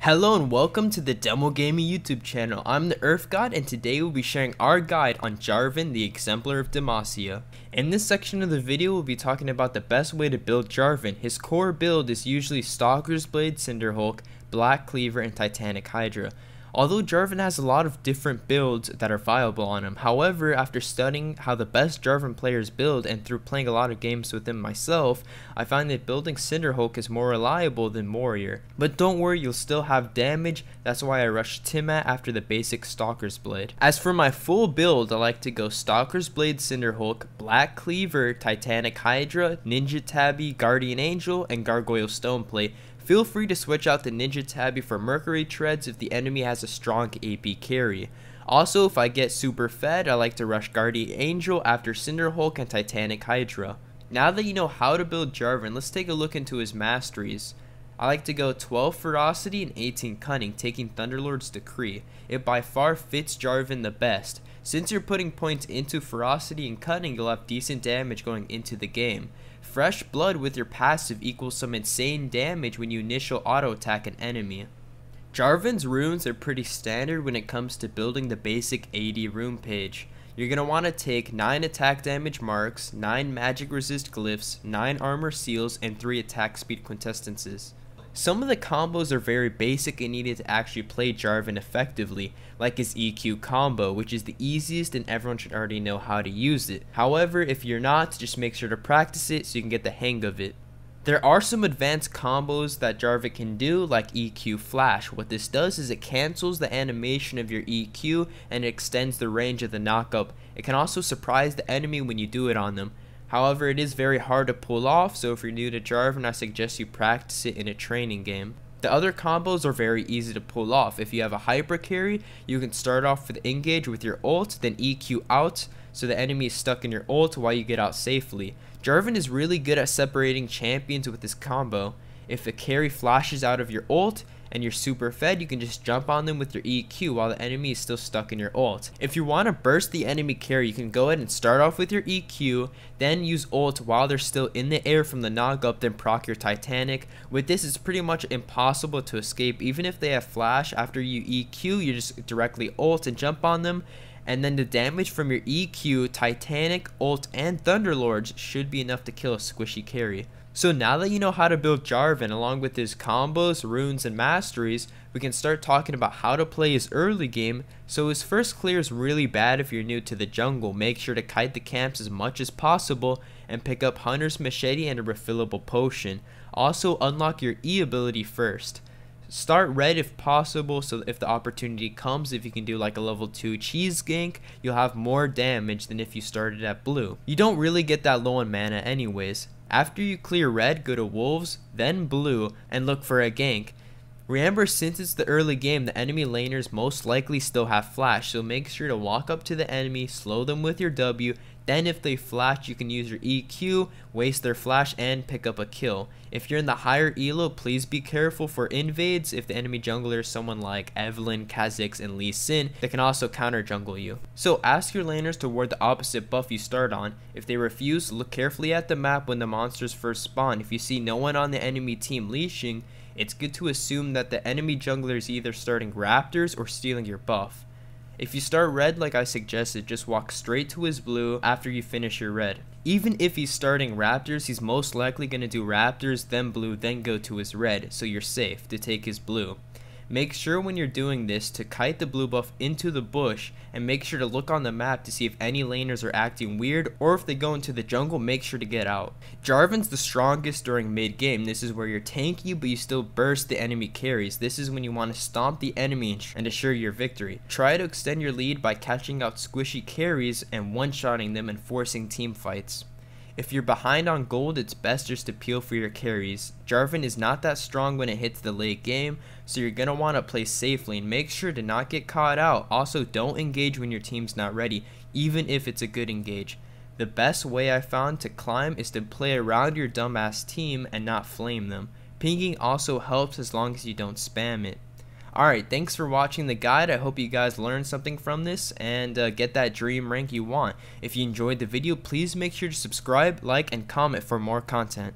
Hello and welcome to the Demo Gaming YouTube channel. I'm the Earth God and today we'll be sharing our guide on Jarvan, the Exemplar of Demacia. In this section of the video, we'll be talking about the best way to build Jarvan. His core build is usually Stalker's Blade, Cinderhulk, Black Cleaver, and Titanic Hydra. Although Jarvan has a lot of different builds that are viable on him, however, after studying how the best Jarvan players build and through playing a lot of games with him myself, I find that building Cinderhulk is more reliable than Warrior. But don't worry, you'll still have damage, that's why I rushed Tiamat after the basic Stalker's Blade. As for my full build, I like to go Stalker's Blade, Cinderhulk, Black Cleaver, Titanic Hydra, Ninja Tabby, Guardian Angel, and Gargoyle Stoneplate. Feel free to switch out the Ninja Tabby for Mercury Treads if the enemy has a strong AP carry. Also, if I get super fed, I like to rush Guardian Angel after Cinderhulk and Titanic Hydra. Now that you know how to build Jarvan, let's take a look into his masteries. I like to go 12 Ferocity and 18 Cunning, taking Thunderlord's Decree. It by far fits Jarvan the best. Since you're putting points into Ferocity and Cunning, you'll have decent damage going into the game. Fresh Blood with your passive equals some insane damage when you initial auto attack an enemy. Jarvan's runes are pretty standard when it comes to building the basic AD rune page. You're going to want to take 9 attack damage marks, 9 magic resist glyphs, 9 armor seals, and 3 attack speed quintessences. Some of the combos are very basic and needed to actually play Jarvan effectively, like his EQ combo, which is the easiest and everyone should already know how to use it. However, if you're not, just make sure to practice it so you can get the hang of it. There are some advanced combos that Jarvan can do, like EQ Flash. What this does is it cancels the animation of your EQ and it extends the range of the knockup. It can also surprise the enemy when you do it on them. However, it is very hard to pull off, so if you're new to Jarvan, I suggest you practice it in a training game. The other combos are very easy to pull off. If you have a hyper carry, you can start off with engage with your ult, then EQ out, so the enemy is stuck in your ult while you get out safely. Jarvan is really good at separating champions with this combo. If the carry flashes out of your ult, and you're super fed, you can just jump on them with your EQ while the enemy is still stuck in your ult. If you want to burst the enemy carry, you can go ahead and start off with your EQ, then use ult while they're still in the air from the knock-up, then proc your Titanic. With this, it's pretty much impossible to escape. Even if they have flash, after you EQ, you just directly ult and jump on them. And then the damage from your EQ, Titanic, ult, and Thunderlords should be enough to kill a squishy carry. So now that you know how to build Jarvan along with his combos, runes, and masteries, we can start talking about how to play his early game. So his first clear is really bad if you're new to the jungle. Make sure to kite the camps as much as possible and pick up Hunter's Machete and a refillable potion. Also unlock your E ability first. Start red if possible, so if the opportunity comes, if you can do like a level 2 cheese gank, you'll have more damage than if you started at blue. You don't really get that low on mana anyways. After you clear red, go to wolves, then blue, and look for a gank. Remember, since it's the early game, the enemy laners most likely still have flash, so make sure to walk up to the enemy, slow them with your W, then if they flash, you can use your EQ, waste their flash, and pick up a kill. If you're in the higher elo, please be careful for invades if the enemy jungler is someone like Evelynn, Kha'Zix, and Lee Sin that can also counter jungle you. So ask your laners to ward the opposite buff you start on. If they refuse, look carefully at the map when the monsters first spawn. If you see no one on the enemy team leashing, it's good to assume that the enemy jungler is either starting raptors or stealing your buff. If you start red like I suggested, just walk straight to his blue after you finish your red. Even if he's starting raptors, he's most likely going to do raptors, then blue, then go to his red, so you're safe to take his blue. Make sure when you're doing this to kite the blue buff into the bush and make sure to look on the map to see if any laners are acting weird, or if they go into the jungle, make sure to get out. Jarvan's the strongest during mid game. This is where you're tanky but you still burst the enemy carries. This is when you want to stomp the enemy and assure your victory. Try to extend your lead by catching out squishy carries and one-shotting them and forcing team fights. If you're behind on gold, it's best just to peel for your carries. Jarvan is not that strong when it hits the late game, so you're going to want to play safely and make sure to not get caught out. Also, don't engage when your team's not ready, even if it's a good engage. The best way I found to climb is to play around your dumbass team and not flame them. Pinging also helps as long as you don't spam it. Alright, thanks for watching the guide. I hope you guys learned something from this and get that dream rank you want. If you enjoyed the video, please make sure to subscribe, like, and comment for more content.